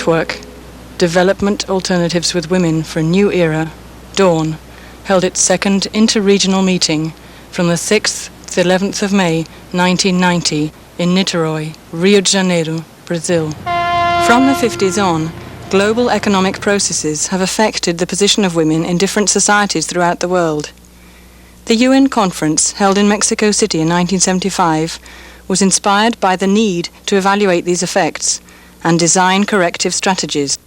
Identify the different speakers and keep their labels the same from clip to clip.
Speaker 1: network, Development Alternatives with Women for a New Era, DAWN, held its second inter-regional meeting from the 6th to the 11th of May 1990 in Niterói, Rio de Janeiro, Brazil. From the 50s on, global economic processes have affected the position of women in different societies throughout the world. The UN conference, held in Mexico City in 1975, was inspired by the need to evaluate these effects and design corrective strategies.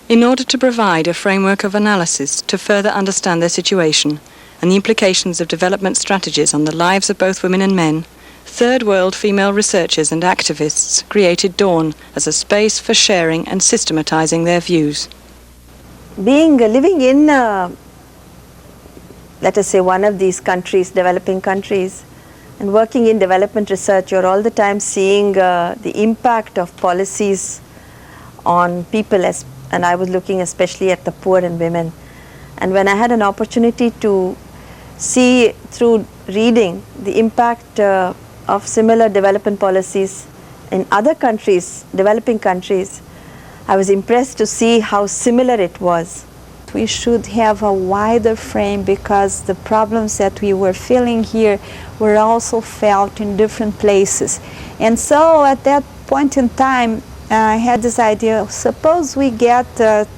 Speaker 1: In order to provide a framework of analysis to further understand their situation and the implications of development strategies on the lives of both women and men, Third World female researchers and activists created DAWN as a space for sharing and systematizing their views.
Speaker 2: Living in, let us say, one of these countries, developing countries, and working in development research, you're all the time seeing the impact of policies on people, and I was looking especially at the poor and women. And when I had an opportunity to see through reading the impact of similar development policies in other countries, developing countries, I was impressed to see how similar it was.
Speaker 3: We should have a wider frame because the problems that we were feeling here were also felt in different places. And so at that point in time, I had this idea, suppose we get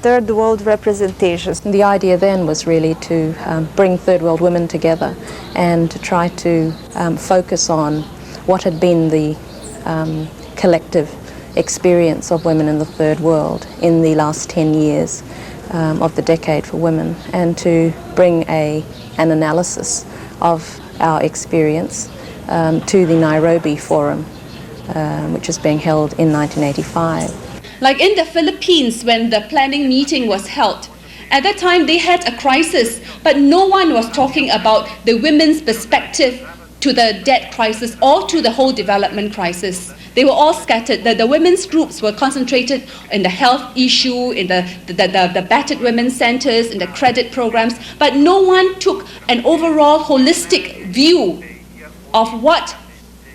Speaker 3: third world representations.
Speaker 4: The idea then was really to bring third world women together and to try to focus on what had been the collective experience of women in the third world in the last 10 years of the decade for women, and to bring an analysis of our experience to the Nairobi Forum, which is being held in 1985.
Speaker 5: Like in the Philippines, when the planning meeting was held, at that time they had a crisis, but no one was talking about the women's perspective to the debt crisis or to the whole development crisis. They were all scattered. The women's groups were concentrated in the health issue, in the battered women's centers, in the credit programs, but no one took an overall holistic view of what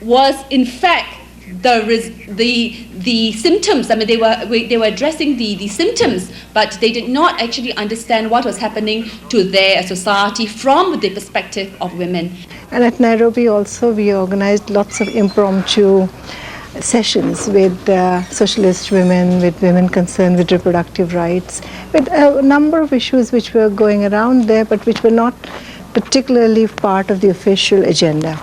Speaker 5: was in fact the symptoms. I mean, they were addressing the symptoms, but they did not actually understand what was happening to their society from the perspective of women.
Speaker 6: And at Nairobi also we organized lots of impromptu sessions with socialist women, with women concerned with reproductive rights, with a number of issues which were going around there but which were not particularly part of the official agenda.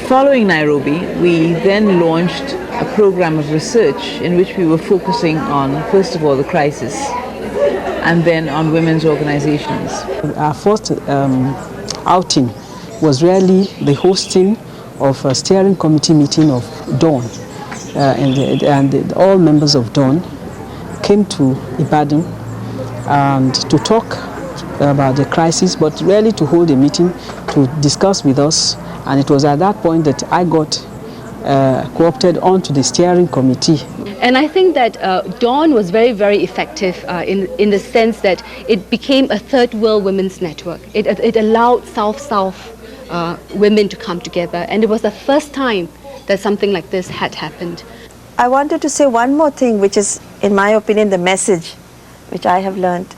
Speaker 7: Following Nairobi, we then launched a program of research in which we were focusing on, first of all, the crisis, and then on women's organizations.
Speaker 8: Our first outing was really the hosting of a steering committee meeting of DAWN, and all members of DAWN came to Ibadan and to talk about the crisis, but really to hold a meeting to discuss with us. And it was at that point that I got co-opted onto the steering committee.
Speaker 9: And I think that DAWN was very, very effective in the sense that it became a third world women's network. It allowed South-South women to come together, and it was the first time that something like this had happened.
Speaker 2: I wanted to say one more thing, which is, in my opinion, the message which I have learned,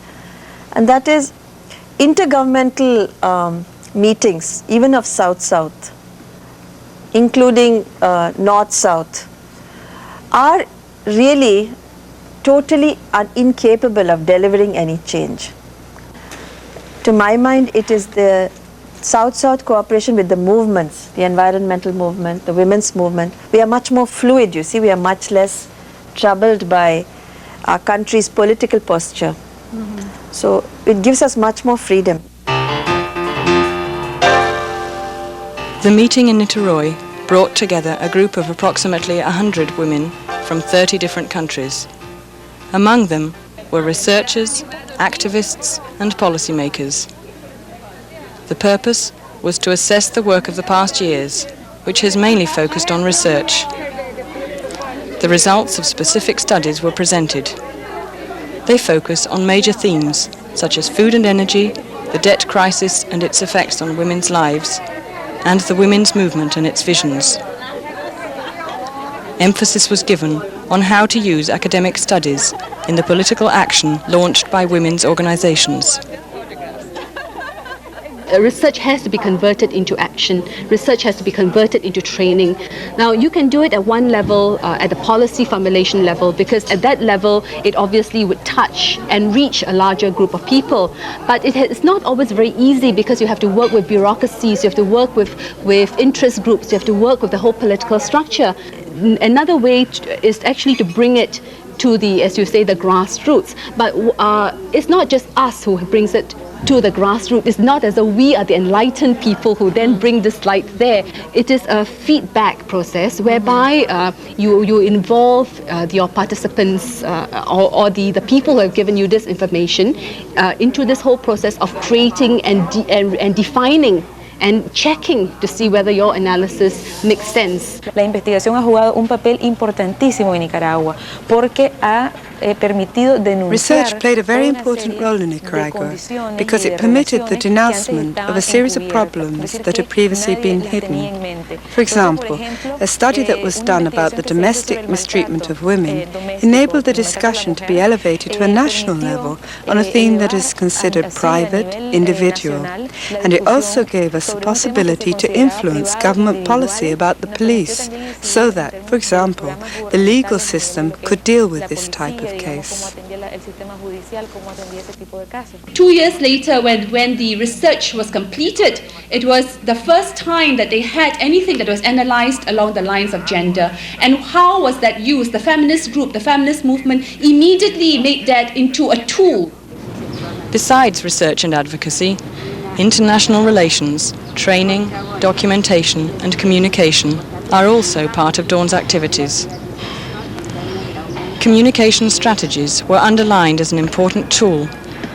Speaker 2: and that is intergovernmental meetings, even of South-South, including North-South, are really totally incapable of delivering any change. To my mind, it is the South-South cooperation with the movements, the environmental movement, the women's movement. We are much more fluid, you see, we are much less troubled by our country's political posture. Mm-hmm. So it gives us much more freedom.
Speaker 1: The meeting in Niterói brought together a group of approximately 100 women from 30 different countries. Among them were researchers, activists, and policymakers. The purpose was to assess the work of the past years, which has mainly focused on research. The results of specific studies were presented. They focus on major themes such as food and energy, the debt crisis and its effects on women's lives, and the women's movement and its visions. Emphasis was given on how to use academic studies in the political action launched by women's organisations.
Speaker 9: Research has to be converted into action. Research has to be converted into training. Now, you can do it at one level, at the policy formulation level, because at that level, it obviously would touch and reach a larger group of people. But it's not always very easy because you have to work with bureaucracies, you have to work with interest groups, you have to work with the whole political structure. Another way is actually to bring it to the, as you say, the grassroots. But it's not just us who brings it to the grassroots. It's not as though we are the enlightened people who then bring this light there. It is a feedback process whereby you involve your participants or the people who have given you this information into this whole process of creating and defining and checking to see whether your analysis makes sense.
Speaker 10: La investigación ha jugado un papel importantísimo en Nicaragua porque ha permitido denunciar.
Speaker 11: Research played a very important role in Nicaragua because it permitted the denouncement of a series of problems that had previously been hidden. For example, a study that was done about the domestic mistreatment of women enabled the discussion to be elevated to a national level on a theme that is considered private, individual, and it also gave us the possibility to influence government policy about the police so that, for example, the legal system could deal with this type of case.
Speaker 5: 2 years later, when the research was completed, it was the first time that they had anything that was analyzed along the lines of gender. And how was that used? The feminist group, the feminist movement immediately made that into a tool.
Speaker 1: Besides research and advocacy, international relations, training, documentation and communication are also part of Dawn's activities. Communication strategies were underlined as an important tool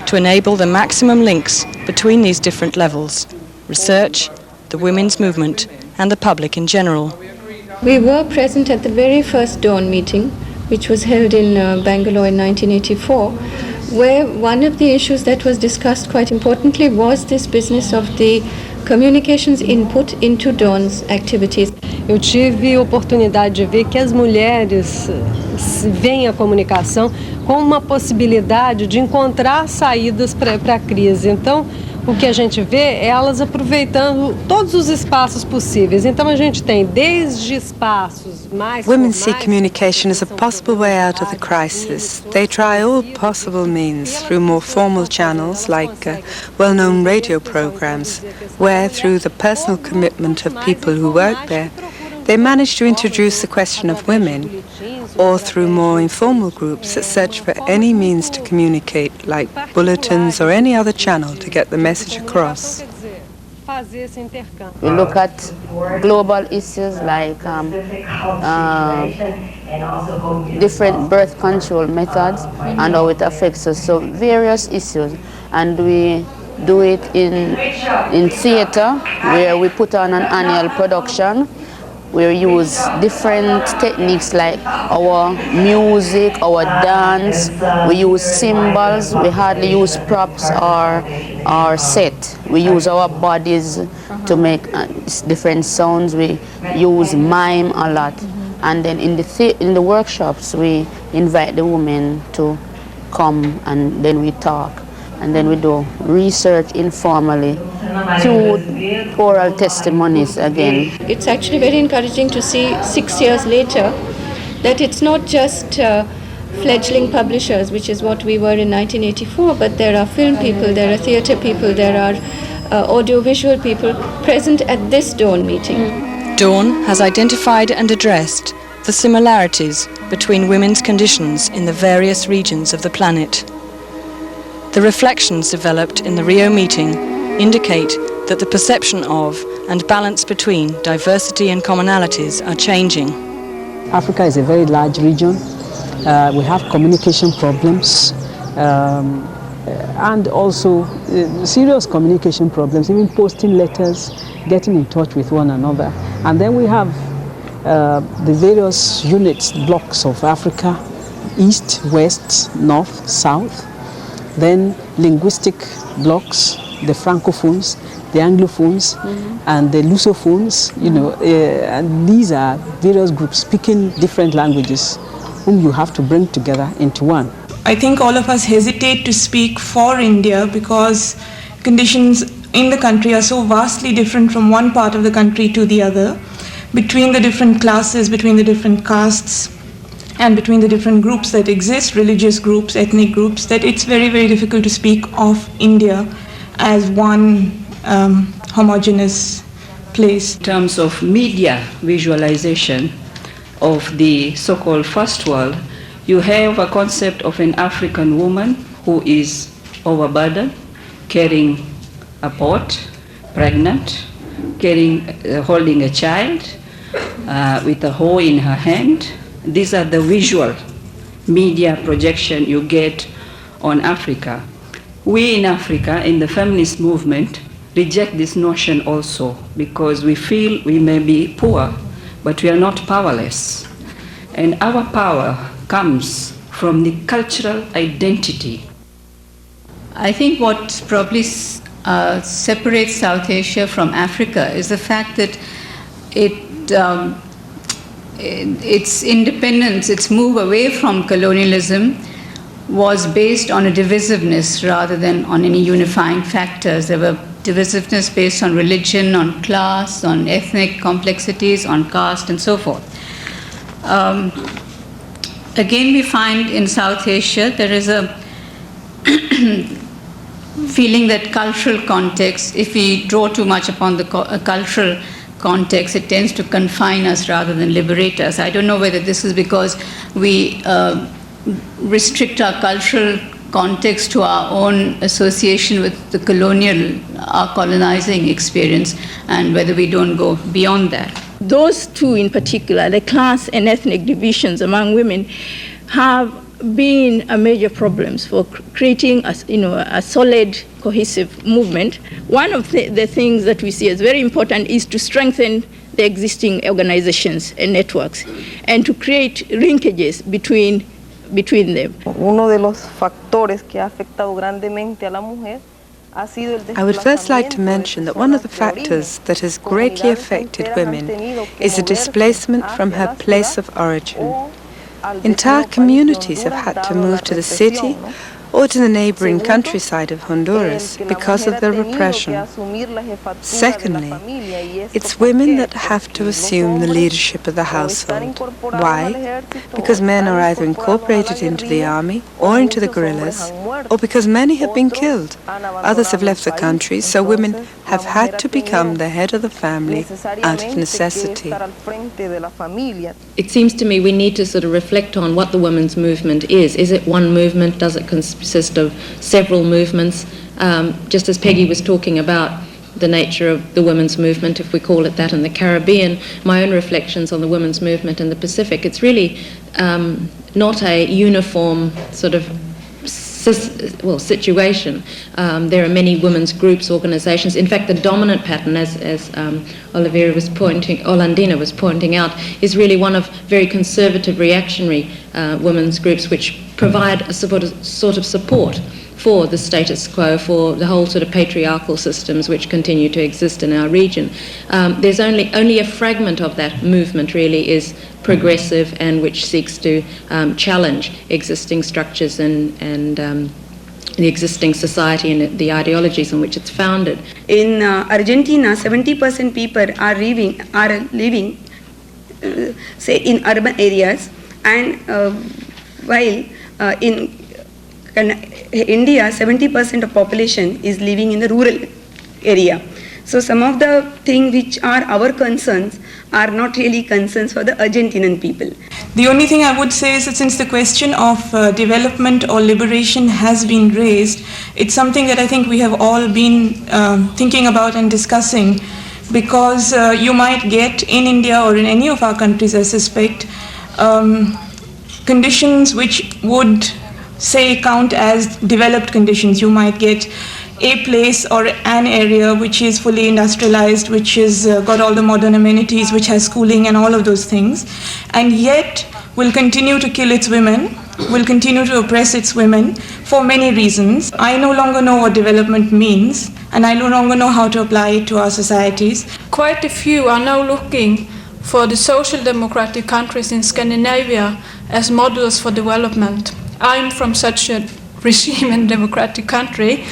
Speaker 1: to enable the maximum links between these different levels: research, the women's movement and the public in general.
Speaker 12: We were present at the very first Dawn meeting, which was held in Bangalore in 1984, where one of the issues that was discussed quite importantly was this business of the communications input into Dawn's activities.
Speaker 13: Eu tive a oportunidade de ver que as mulheres veem a comunicação como uma possibilidade de encontrar saídas para a crise. Então, o que a gente vê é elas aproveitando todos os espaços possíveis. Então, a gente tem desde espaços mais
Speaker 11: Women see communication as a possible way out of the crisis. They try all possible means through more formal channels like well-known radio programs, where through the personal commitment of people who work there, they manage to introduce the question of women, or through more informal groups that search for any means to communicate, like bulletins or any other channel to get the message across.
Speaker 14: We look at global issues like different birth control methods and how it affects us, so various issues, and we do it in theater, where we put on an annual production. We use different techniques like our music, our dance, we use symbols, we hardly use props or set. We use our bodies to make different sounds, we use mime a lot. And then in the workshops we invite the women to come and then we talk. And then we do research informally through oral testimonies again.
Speaker 12: It's actually very encouraging to see 6 years later that it's not just fledgling publishers, which is what we were in 1984, but there are film people, there are theatre people, there are audiovisual people present at this Dawn meeting.
Speaker 1: Dawn has identified and addressed the similarities between women's conditions in the various regions of the planet. The reflections developed in the Rio meeting indicate that the perception of and balance between diversity and commonalities are changing.
Speaker 8: Africa is a very large region. We have communication problems and also serious communication problems, even posting letters, getting in touch with one another. And then we have the various units, blocks of Africa, east, west, north, south. Then linguistic blocks, the francophones, the anglophones, and the lusophones, and these are various groups speaking different languages whom you have to bring together into one.
Speaker 15: I think all of us hesitate to speak for India because conditions in the country are so vastly different from one part of the country to the other, between the different classes, between the different castes, and between the different groups that exist, religious groups, ethnic groups, that it's very, very difficult to speak of India as one homogeneous place.
Speaker 16: In terms of media visualization of the so-called first world, you have a concept of an African woman who is overburdened, carrying a pot, pregnant, holding a child with a hoe in her hand. These are the visual media projection you get on Africa. We in Africa, in the feminist movement, reject this notion also because we feel we may be poor, but we are not powerless. And our power comes from the cultural identity.
Speaker 17: I think what probably separates South Asia from Africa is the fact that its independence, its move away from colonialism was based on a divisiveness rather than on any unifying factors. There were divisiveness based on religion, on class, on ethnic complexities, on caste, and so forth. Again, we find in South Asia there is a feeling that cultural context, if we draw too much upon the cultural context, it tends to confine us rather than liberate us. I don't know whether this is because we restrict our cultural context to our own association with the our colonizing experience, and whether we don't go beyond that.
Speaker 18: Those two in particular, the class and ethnic divisions among women, have been a major problems for creating a solid, cohesive movement. One of the things that we see as very important is to strengthen the existing organizations and networks and to create linkages between them.
Speaker 19: Uno de los factores que ha afectado grandemente a la mujer.
Speaker 11: I would first like to mention that one of the factors that has greatly affected women is the displacement from her place of origin. Entire communities have had to move to the city or to the neighboring countryside of Honduras because of the repression. Secondly, it's women that have to assume the leadership of the household. Why? Because men are either incorporated into the army or into the guerrillas, or because many have been killed. Others have left the country, so women have had to become the head of the family out of necessity.
Speaker 4: It seems to me we need to sort of reflect on what the women's movement is. Is it one movement? Does it consist of several movements? Just as Peggy was talking about the nature of the women's movement, if we call it that, in the Caribbean, my own reflections on the women's movement in the Pacific, it's really not a uniform sort of situation. There are many women's groups, organizations. In fact, the dominant pattern, as Olandina was pointing out, is really one of very conservative, reactionary women's groups which provide a sort of support for the status quo, for the whole sort of patriarchal systems which continue to exist in our region. There's only a fragment of that movement really is progressive and which seeks to challenge existing structures and the existing society and the ideologies on which it's founded.
Speaker 20: In Argentina, 70% people are living say in urban areas, and while in India, 70% of population is living in the rural area. So some of the things which are our concerns are not really concerns for the Argentinian people.
Speaker 15: The only thing I would say is that since the question of development or liberation has been raised, it's something that I think we have all been thinking about and discussing, because you might get in India or in any of our countries, I suspect, conditions which would say count as developed conditions. You might get a place or an area which is fully industrialized, which has got all the modern amenities, which has schooling and all of those things, and yet will continue to kill its women, will continue to oppress its women for many reasons. I no longer know what development means, and I no longer know how to apply it to our societies.
Speaker 21: Quite a few are now looking for the social democratic countries in Scandinavia as models for development. I'm from such a regime and democratic country.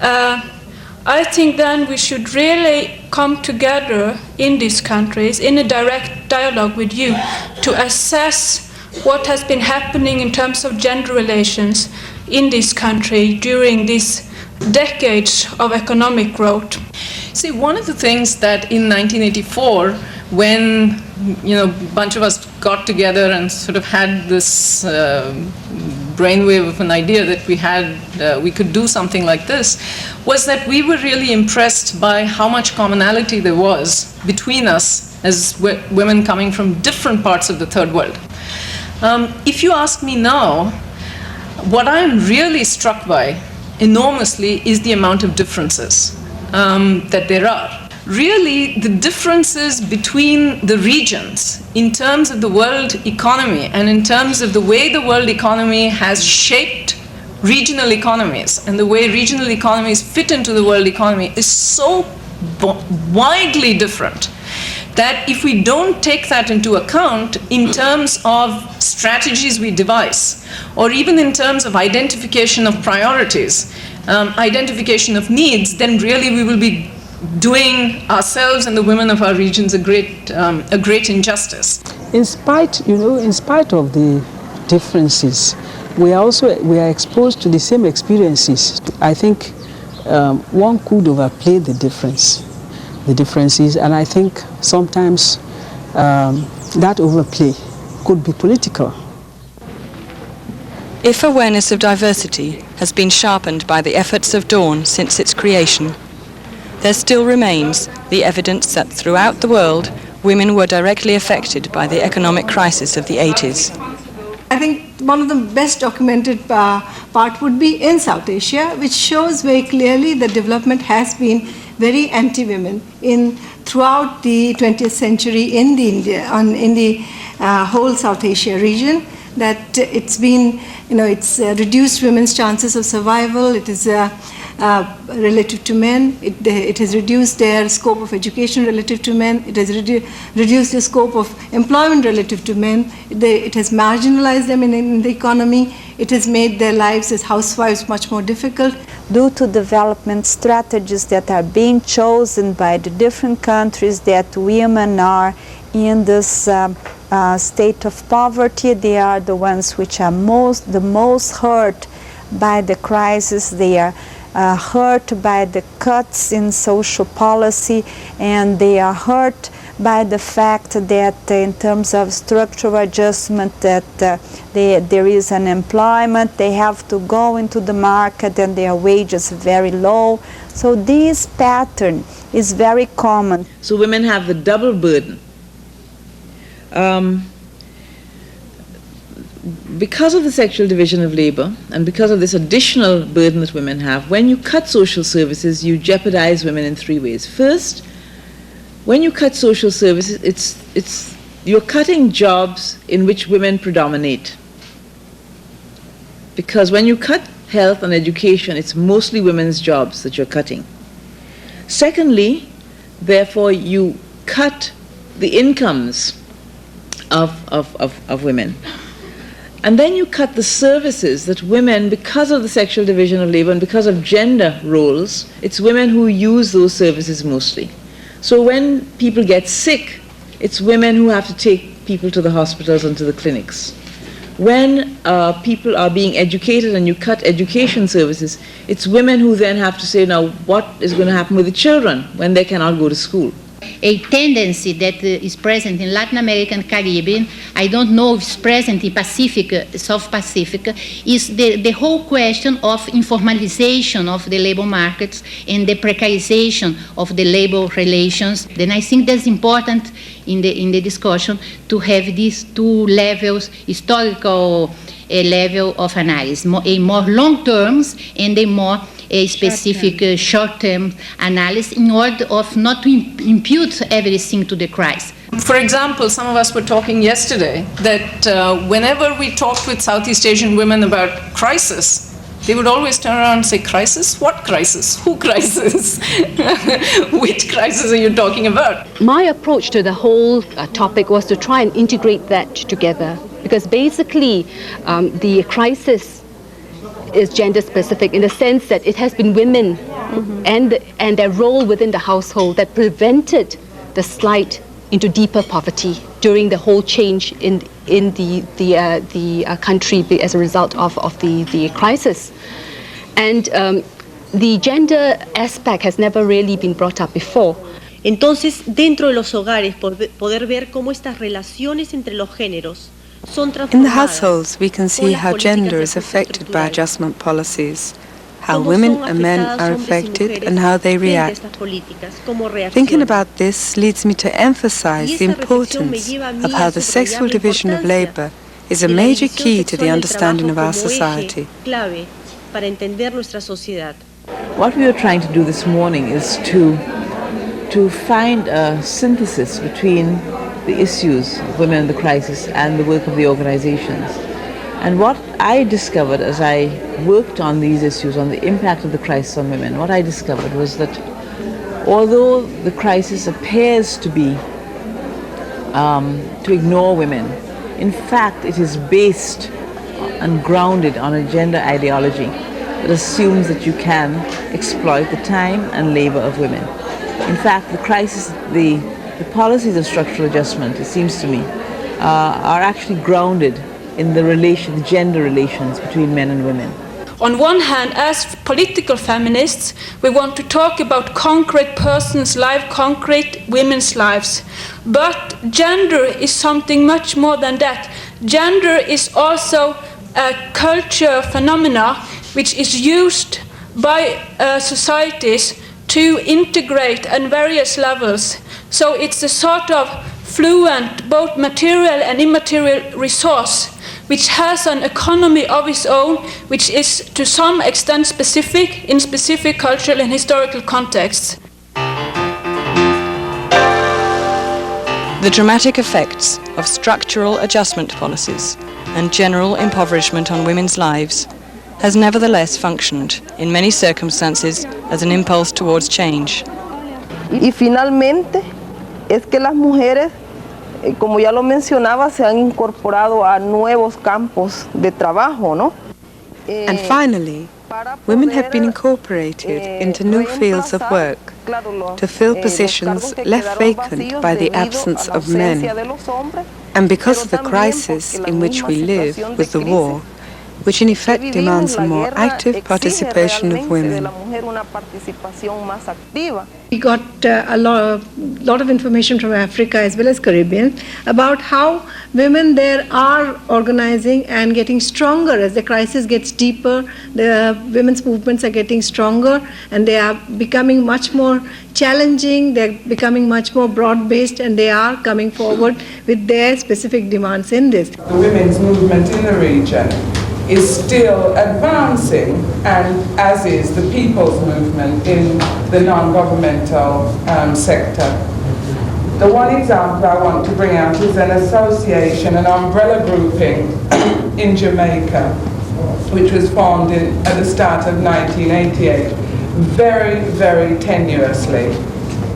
Speaker 21: I think then we should really come together in these countries in a direct dialogue with you to assess what has been happening in terms of gender relations in this country during these decades of economic growth.
Speaker 22: See, one of the things that in 1984, when a bunch of us got together and sort of had this brainwave of an idea that we could do something like this, was that we were really impressed by how much commonality there was between us as women coming from different parts of the third world. If you ask me now, what I'm really struck by enormously is the amount of differences that there are. Really, the differences between the regions in terms of the world economy and in terms of the way the world economy has shaped regional economies and the way regional economies fit into the world economy is so widely different that if we don't take that into account in terms of strategies we devise, or even in terms of identification of priorities, identification of needs, then really we will be doing ourselves and the women of our regions a great injustice.
Speaker 8: In spite of the differences, we are exposed to the same experiences. I think one could overplay the differences, and I think sometimes that overplay could be political.
Speaker 1: If awareness of diversity has been sharpened by the efforts of Dawn since its creation, there still remains the evidence that throughout the world, women were directly affected by the economic crisis of the 80s.
Speaker 6: I think one of the best documented part would be in South Asia, which shows very clearly that development has been very anti-women throughout the 20th century in the whole South Asia region. That it's been, it's reduced women's chances of survival. It is relative to men. It has reduced their scope of education relative to men. It has reduced the scope of employment relative to men. It has marginalized them in the economy. It has made their lives as housewives much more difficult.
Speaker 3: Due to development strategies that are being chosen by the different countries that women are in this state of poverty, they are the ones which are the most hurt by the crisis. They are hurt by the cuts in social policy, and they are hurt by the fact that in terms of structural adjustment that there is unemployment, they have to go into the market and their wages are very low. So this pattern is very common.
Speaker 7: So women have the double burden. Because of the sexual division of labor and because of this additional burden that women have, when you cut social services, you jeopardize women in three ways. First, when you cut social services, you're cutting jobs in which women predominate. Because when you cut health and education, it's mostly women's jobs that you're cutting. Secondly, therefore, you cut the incomes of women. And then you cut the services that women, because of the sexual division of labor and because of gender roles, it's women who use those services mostly. So when people get sick, it's women who have to take people to the hospitals and to the clinics. When people are being educated and you cut education services, it's women who then have to say, now, what is going to happen with the children when they cannot go to school?
Speaker 23: A tendency that is present in Latin America and Caribbean, I don't know if it's present in Pacific, South Pacific, is the whole question of informalization of the labor markets and the precarization of the labor relations. Then I think that's important in the discussion to have these two levels, historical level of analysis, a more long terms and a more specific short-term analysis in order of not to impute everything to the crisis.
Speaker 22: For example, some of us were talking yesterday that whenever we talked with Southeast Asian women about crisis, they would always turn around and say, crisis? What crisis? Who crisis? Which crisis are you talking about?
Speaker 2: My approach to the whole topic was to try and integrate that together, because basically the crisis is gender specific in the sense that it has been women and their role within the household that prevented the slide into deeper poverty during the whole change in the country as a result of the crisis. And the gender aspect has never really been brought up before.
Speaker 9: Entonces, dentro de los hogares, poder ver cómo estas relaciones entre los géneros son transformadas.
Speaker 11: In the households, we can see how gender is affected by adjustment policies, how women and men are affected and how they react. Thinking about this leads me to emphasize the importance of how the sexual division of labor is a major key to the understanding of our society.
Speaker 7: What we are trying to do this morning is to find a synthesis between the issues of women in the crisis and the work of the organizations. And what I discovered as I worked on these issues, on the impact of the crisis on women, what I discovered was that although the crisis appears to be to ignore women, in fact it is based and grounded on a gender ideology that assumes that you can exploit the time and labor of women. In fact, the crisis, the policies of structural adjustment, it seems to me, are actually grounded in the gender relations between men and women.
Speaker 21: On one hand, as political feminists, we want to talk about concrete persons' lives, concrete women's lives. But gender is something much more than that. Gender is also a culture phenomena which is used by societies to integrate on various levels. So it's a sort of fluent, both material and immaterial resource, which has an economy of its own, which is to some extent specific in specific cultural and historical contexts.
Speaker 1: The dramatic effects of structural adjustment policies and general impoverishment on women's lives has nevertheless functioned, in many circumstances, as an impulse towards change.
Speaker 19: Y finalmente, es que las mujeres, como ya lo mencionaba, se han incorporado a nuevos campos de trabajo, ¿no?
Speaker 11: And finally, women have been incorporated into new fields of work to fill positions left vacant by the absence of men. And because of the crisis in which we live with the war, which in effect demands a more active participation of women.
Speaker 6: We got a lot of information from Africa as well as Caribbean about how women there are organizing and getting stronger as the crisis gets deeper. The women's movements are getting stronger and they are becoming much more challenging, they're becoming much more broad-based, and they are coming forward with their specific demands in this.
Speaker 10: The women's movement in the region is still advancing, and as is the people's movement in the non-governmental sector. The one example I want to bring out is an association, an umbrella grouping in Jamaica, which was formed at the start of 1988, very, very tenuously.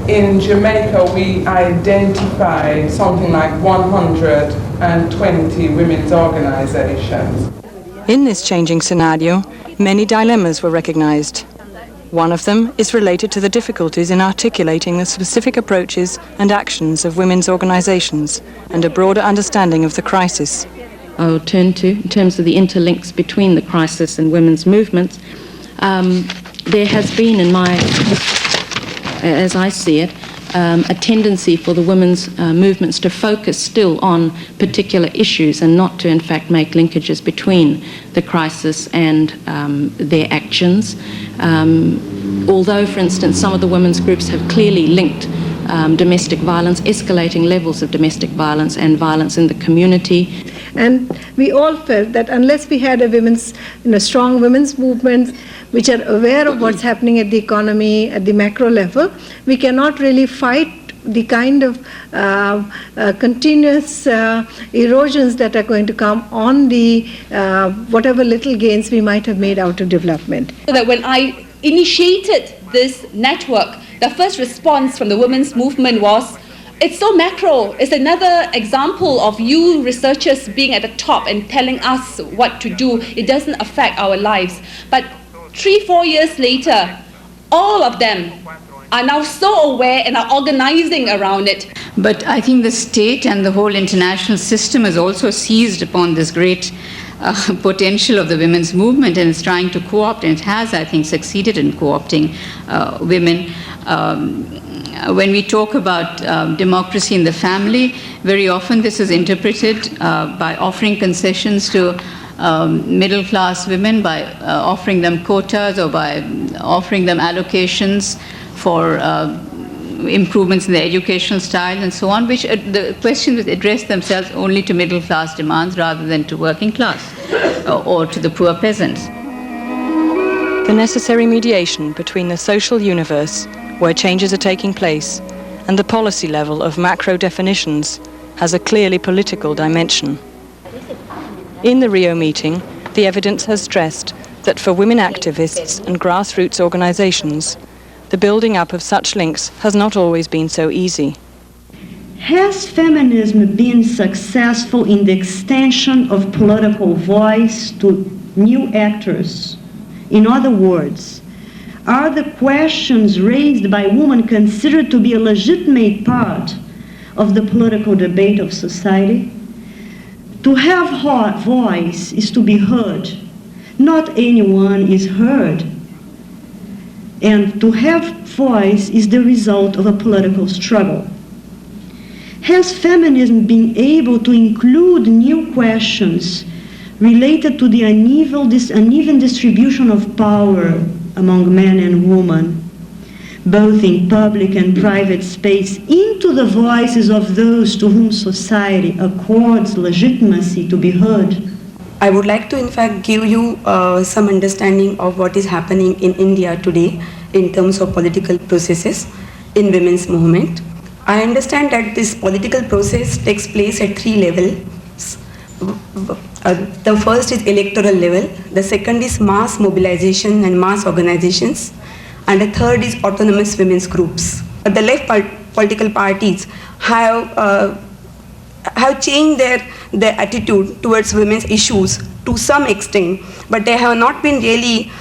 Speaker 10: In Jamaica, we identified something like 120 women's organizations.
Speaker 1: In this changing scenario, many dilemmas were recognized. One of them is related to the difficulties in articulating the specific approaches and actions of women's organizations and a broader understanding of the crisis.
Speaker 4: I will turn to, in terms of the interlinks between the crisis and women's movements, there has been, as I see it, a tendency for the women's movements to focus still on particular issues and not to in fact make linkages between the crisis and their actions. Although, for instance, some of the women's groups have clearly linked domestic violence, escalating levels of domestic violence and violence in the community.
Speaker 6: And we all felt that unless we had a strong women's movement which are aware of what's happening at the economy, at the macro level, we cannot really fight the kind of continuous erosions that are going to come on the whatever little gains we might have made out of development.
Speaker 5: So that when I initiated this network, the first response from the women's movement was, it's so macro. It's another example of you researchers being at the top and telling us what to do. It doesn't affect our lives. But 3-4 years later, all of them are now so aware and are organizing around it.
Speaker 17: But I think the state and the whole international system has also seized upon this great potential of the women's movement and is trying to co-opt, and it has, I think, succeeded in co-opting women. When we talk about democracy in the family, very often this is interpreted by offering concessions to middle-class women, by offering them quotas or by offering them allocations for improvements in their educational style and so on, which the questions address themselves only to middle-class demands rather than to working class or to the poor peasants.
Speaker 1: The necessary mediation between the social universe, where changes are taking place, and the policy level of macro definitions has a clearly political dimension. In the Rio meeting, the evidence has stressed that for women activists and grassroots organizations, the building up of such links has not always been so easy.
Speaker 13: Has feminism been successful in the extension of political voice to new actors? In other words, are the questions raised by women considered to be a legitimate part of the political debate of society? To have voice is to be heard. Not anyone is heard. And to have voice is the result of a political struggle. Has feminism been able to include new questions related to the uneven distribution of power among men and women, both in public and private space, into the voices of those to whom society accords legitimacy to be heard?
Speaker 20: I would like to in fact give you some understanding of what is happening in India today in terms of political processes in women's movement. I understand that this political process takes place at 3 levels. The first is electoral level, the second is mass mobilization and mass organizations, and the third is autonomous women's groups. The left political parties have changed their attitude towards women's issues to some extent, but they have not been really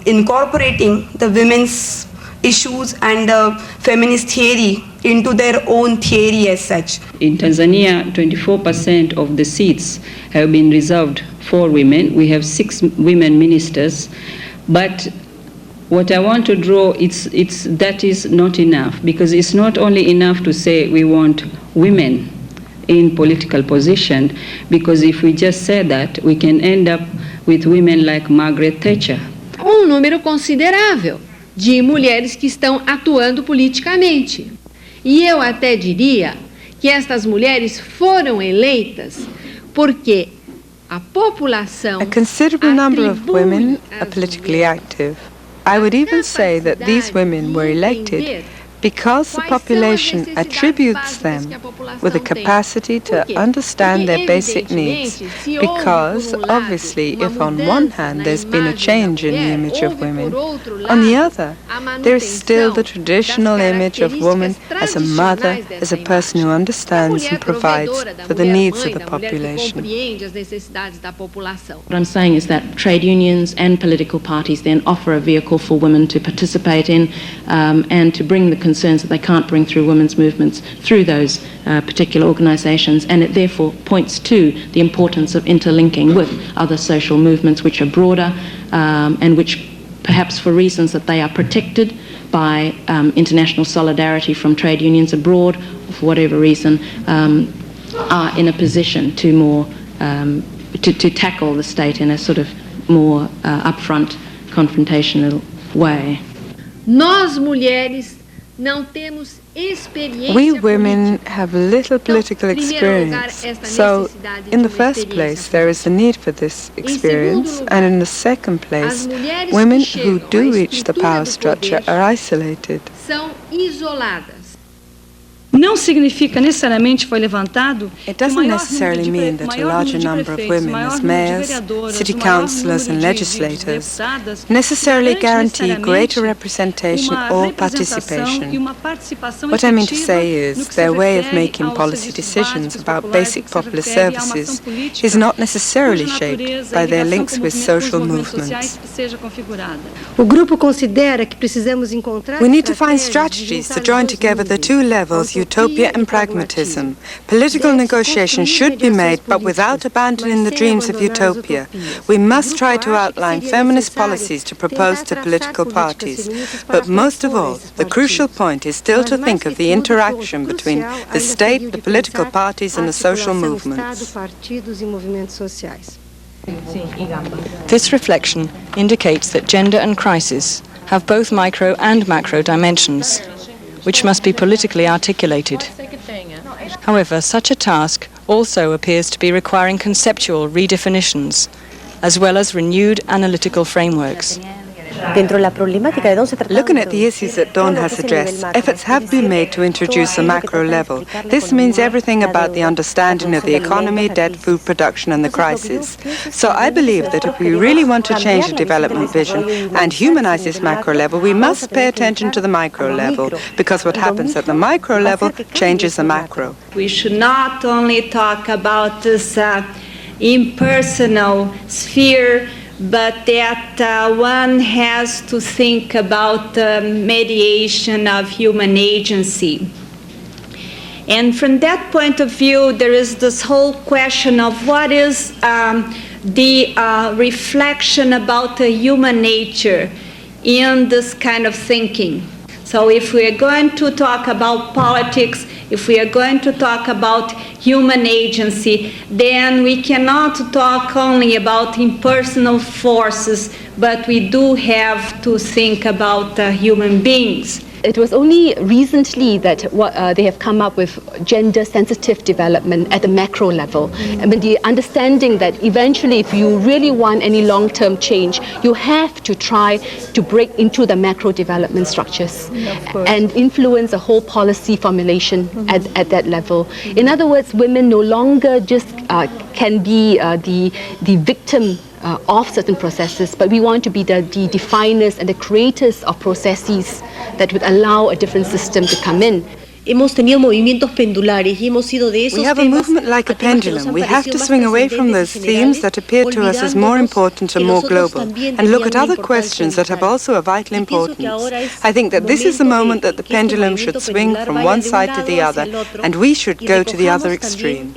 Speaker 20: incorporating the women's issues and the feminist theory into their own theory as such.
Speaker 16: In Tanzania, 24% of the seats have been reserved for women. We have 6 women ministers, but what I want to draw, that is not enough, because it's not only enough to say we want women in political position, because if we just say that, we can end up with women like Margaret Thatcher.
Speaker 14: Número considerável de mulheres que estão atuando politicamente. E eu até diria que estas mulheres foram eleitas porque a população...
Speaker 11: A considerable number of women are politically active. I would even say that these women were elected because the population attributes them with the capacity to understand their basic needs. Because, obviously, if on one hand there's been a change in the image of women, on the other, there is still the traditional image of woman as a mother, as a person who understands and provides for the needs of the population.
Speaker 24: What I'm saying is that trade unions and political parties then offer a vehicle for women to participate in and to bring the concerns that they can't bring through women's movements through those particular organisations, and it therefore points to the importance of interlinking with other social movements which are broader and which perhaps for reasons that they are protected by international solidarity from trade unions abroad, or for whatever reason, are in a position to more to tackle the state in a sort of more upfront confrontational way.
Speaker 14: Nós mulheres não temos experiência.
Speaker 11: We women have little political experience, so in the first place there is a need for this experience, and in the second place, women who do reach the power structure are isolated.
Speaker 14: São isoladas.
Speaker 8: Não significa necessariamente foi levantado.
Speaker 11: It doesn't necessarily mean that a larger number of women as mayors, city councillors and legislators necessarily guarantee greater representation or participation. What I mean to say is their way of making policy decisions about basic popular services is not necessarily shaped by their links with social movements.
Speaker 8: O grupo considera que precisamos encontrar.
Speaker 11: We need to find strategies to join together the two levels, utopia and pragmatism. Political negotiation should be made, but without abandoning the dreams of utopia. We must try to outline feminist policies to propose to political parties. But most of all, the crucial point is still to think of the interaction between the state, the political parties and the social movements.
Speaker 1: This reflection indicates that gender and crisis have both micro and macro dimensions, which must be politically articulated. However, such a task also appears to be requiring conceptual redefinitions, as well as renewed analytical frameworks.
Speaker 11: Looking at the issues that Dawn has addressed, efforts have been made to introduce a macro level. This means everything about the understanding of the economy, debt, food production and the crisis. So I believe that if we really want to change the development vision and humanize this macro level, we must pay attention to the micro level, because what happens at the micro level changes the macro.
Speaker 12: We should not only talk about this impersonal sphere, but that one has to think about the mediation of human agency. And from that point of view, there is this whole question of what is the reflection about the human nature in this kind of thinking. So if we are going to talk about politics, if we are going to talk about human agency, then we cannot talk only about impersonal forces, but we do have to think about human beings.
Speaker 2: It was only recently that they have come up with gender-sensitive development at the macro level. I mean, the understanding that eventually, if you really want any long-term change, you have to try to break into the macro development structures and influence the whole policy formulation at that level. In other words, women no longer just can be the victim of certain processes, but we want to be the definers and the creators of processes that would allow a different system to come in.
Speaker 9: Hemos tenido movimientos pendulares y hemos ido de esos
Speaker 11: We have a movement like a pendulum. We have to swing away from those themes that appear to us as more important and more global and look at other questions that have also a vital importance. I think that this is the moment that the pendulum should swing from one side to the other and we should go to the other extreme.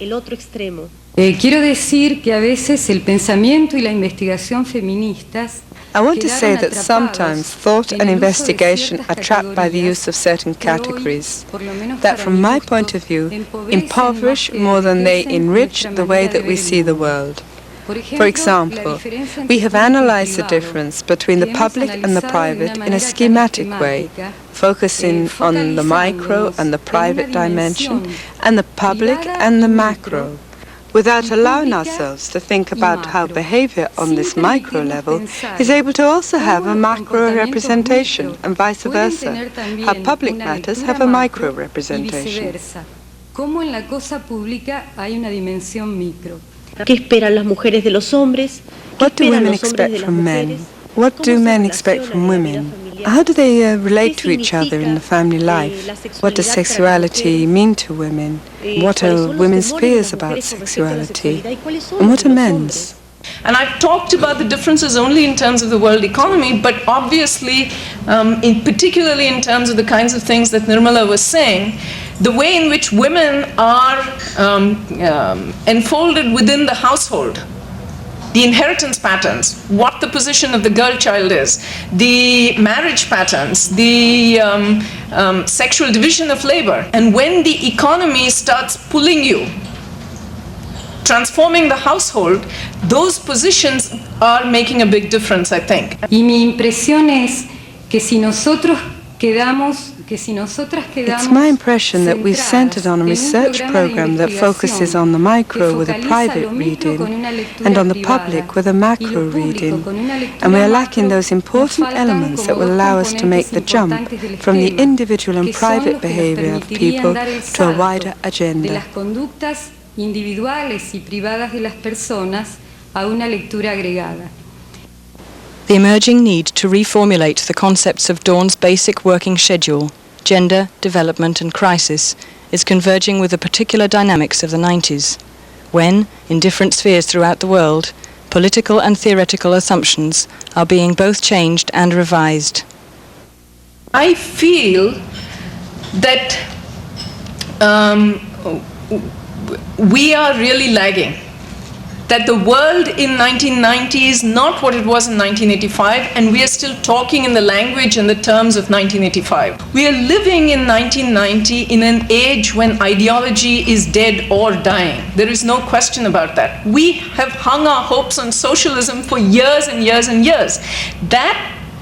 Speaker 15: Quiero decir que a veces el pensamiento y la investigación feministas
Speaker 11: I want to say that sometimes thought and investigation are trapped by the use of certain categories that, from my point of view, impoverish more than they enrich the way that we see the world. For example, we have analyzed the difference between the public and the private in a schematic way, focusing on the micro and the private dimension and the public and the macro, without allowing ourselves to think about how behavior on this micro level is able to also have a macro representation and vice versa, how public matters have a micro representation.
Speaker 15: Como en la cosa pública hay una dimensión micro.
Speaker 9: ¿Qué esperan las mujeres de los hombres?
Speaker 11: What do women expect from men? What do men expect from women? How do they relate to each other in the family life? What does sexuality mean to women? What are women's fears about sexuality? And what are men's?
Speaker 22: And I've talked about the differences only in terms of the world economy, but obviously, particularly in terms of the kinds of things that Nirmala was saying, the way in which women are enfolded within the household, the inheritance patterns, what the position of the girl child is, the marriage patterns, the sexual division of labor. And when the economy starts pulling you, transforming the household, those positions are making a big difference, I think.
Speaker 15: Y mi impresión es que si nosotros
Speaker 11: It's my impression that we've centered on a research program that focuses on the micro with a private reading and on the public with a macro reading, and we are lacking those important elements that will allow us to make the jump from the individual and private behavior of people to a wider agenda.
Speaker 1: The emerging need to reformulate the concepts of Dawn's basic working schedule, gender, development and crisis, is converging with the particular dynamics of the 90s, when, in different spheres throughout the world, political and theoretical assumptions are being both changed and revised.
Speaker 22: I feel that we are really lagging. That the world in 1990 is not what it was in 1985, and we are still talking in the language and the terms of 1985. We are living in 1990 in an age when ideology is dead or dying. There is no question about that. We have hung our hopes on socialism for years and years and years. That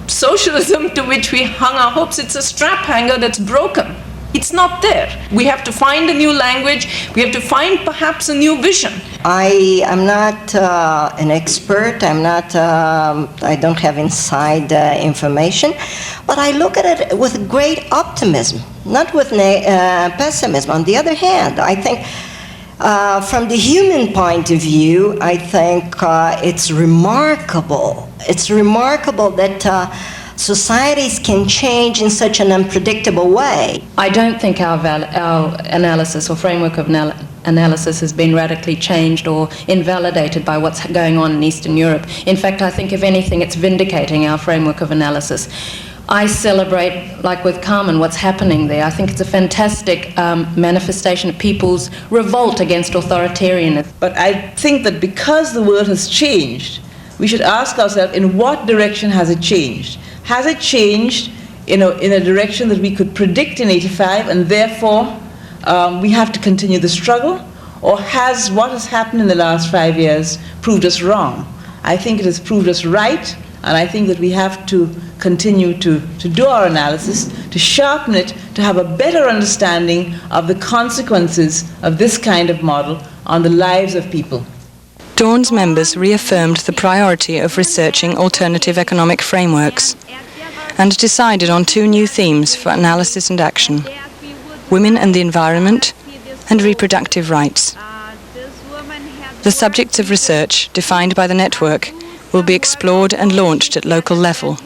Speaker 22: socialism to which we hung our hopes, it's a strap hanger that's broken. It's not there. We have to find a new language. We have to find perhaps a new vision.
Speaker 3: I am not an expert. I don't have inside information, but I look at it with great optimism, not with pessimism. On the other hand, I think from the human point of view, I think it's remarkable. It's remarkable that societies can change in such an unpredictable way.
Speaker 24: I don't think our analysis or framework of analysis has been radically changed or invalidated by what's going on in Eastern Europe. In fact, I think if anything, it's vindicating our framework of analysis. I celebrate, like with Carmen, what's happening there. I think it's a fantastic manifestation of people's revolt against authoritarianism.
Speaker 7: But I think that because the world has changed, we should ask ourselves, in what direction has it changed? Has it changed in a direction that we could predict in 85, and therefore we have to continue the struggle? Or has what has happened in the last 5 years proved us wrong? I think it has proved us right, and I think that we have to continue to do our analysis, to sharpen it, to have a better understanding of the consequences of this kind of model on the lives of people.
Speaker 1: Dawn's members reaffirmed the priority of researching alternative economic frameworks and decided on two new themes for analysis and action: women and the environment and reproductive rights. The subjects of research defined by the network will be explored and launched at local level.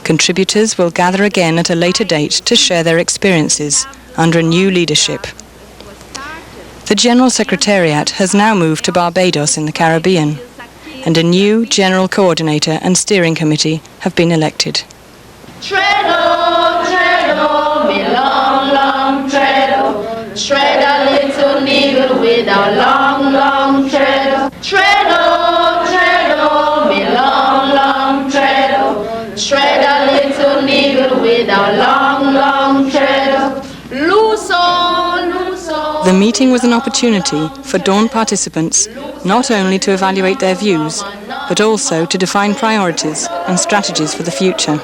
Speaker 1: Contributors will gather again at a later date to share their experiences under a new leadership. The General Secretariat has now moved to Barbados in the Caribbean, and a new General Coordinator and Steering Committee have been elected.
Speaker 18: Treadle, treadle, me long, long treadle. Shred a little needle with a long, long treadle. Treadle, treadle, me long, long treadle. Shred a little needle with a long, long treadle. Loose on, loose on.
Speaker 1: The meeting was an opportunity for Dawn participants not only to evaluate their views, but also to define priorities and strategies for the future.